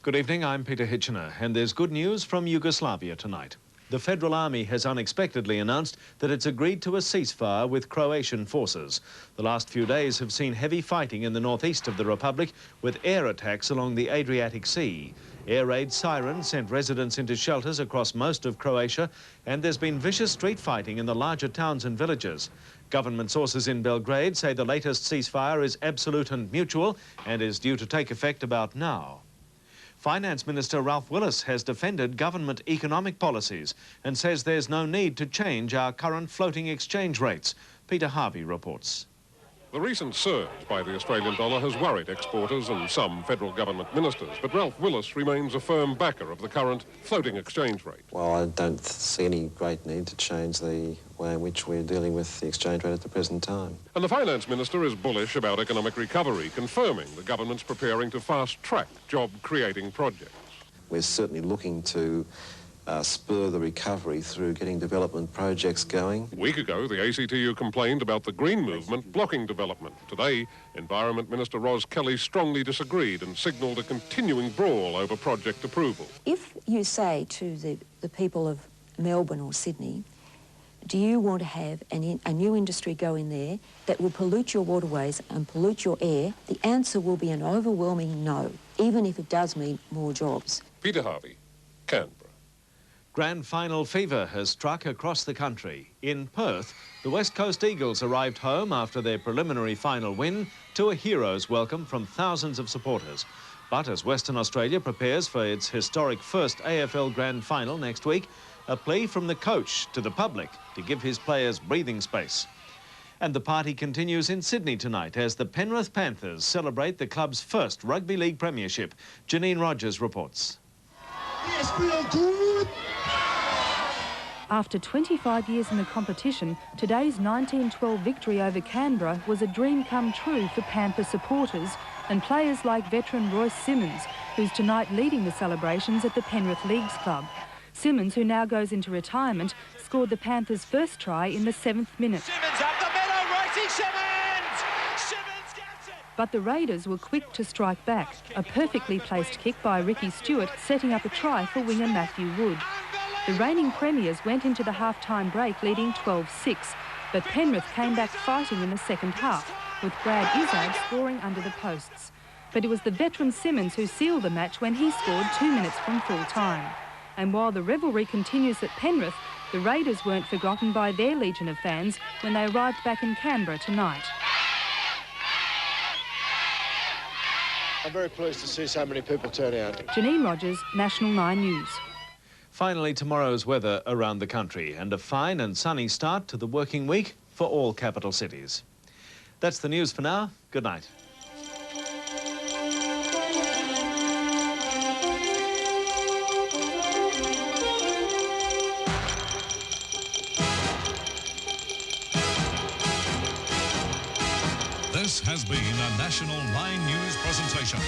Good evening, I'm Peter Hitchener, and there's good news from Yugoslavia tonight. The Federal Army has unexpectedly announced that it's agreed to a ceasefire with Croatian forces. The last few days have seen heavy fighting in the northeast of the Republic, with air attacks along the Adriatic Sea. Air raid sirens sent residents into shelters across most of Croatia, and there's been vicious street fighting in the larger towns and villages. Government sources in Belgrade say the latest ceasefire is absolute and mutual and is due to take effect about now. Finance Minister Ralph Willis has defended government economic policies and says there's no need to change our current floating exchange rates. Peter Harvey reports. The recent surge by the Australian dollar has worried exporters and some federal government ministers, but Ralph Willis remains a firm backer of the current floating exchange rate. Well, I don't see any great need to change the way in which we're dealing with the exchange rate at the present time. And the Finance Minister is bullish about economic recovery, confirming the government's preparing to fast-track job-creating projects. We're certainly looking to spur the recovery through getting development projects going. A week ago, the ACTU complained about the Green Movement blocking development. Today, Environment Minister Ros Kelly strongly disagreed and signalled a continuing brawl over project approval. If you say to the people of Melbourne or Sydney, do you want to have a new industry go in there that will pollute your waterways and pollute your air, the answer will be an overwhelming no, even if it does mean more jobs. Peter Harvey, Canberra. Grand final fever has struck across the country. In Perth, the West Coast Eagles arrived home after their preliminary final win to a hero's welcome from thousands of supporters. But as Western Australia prepares for its historic first AFL Grand Final next week, a plea from the coach to the public to give his players breathing space. And the party continues in Sydney tonight as the Penrith Panthers celebrate the club's first rugby league premiership. Janine Rogers reports. Yes, feel good. After 25 years in the competition, today's 1912 victory over Canberra was a dream come true for Panther supporters and players like veteran Royce Simmons, who's tonight leading the celebrations at the Penrith Leagues Club. Simmons, who now goes into retirement, scored the Panthers' first try in the 7th minute. Simmons up the middle, racing Simmons! Simmons gets it! But the Raiders were quick to strike back. A perfectly placed kick by Ricky Stewart, setting up a try for winger Matthew Wood. The reigning premiers went into the half-time break leading 12-6, but Penrith came back fighting in the second half, with Brad Izzard scoring under the posts. But it was the veteran Simmons who sealed the match when he scored 2 minutes from full time. And while the revelry continues at Penrith, the Raiders weren't forgotten by their legion of fans when they arrived back in Canberra tonight. I'm very pleased to see so many people turn out. Janine Rogers, National 9 News. Finally, tomorrow's weather around the country and a fine and sunny start to the working week for all capital cities. That's the news for now. Good night. This has been a National 9 News presentation.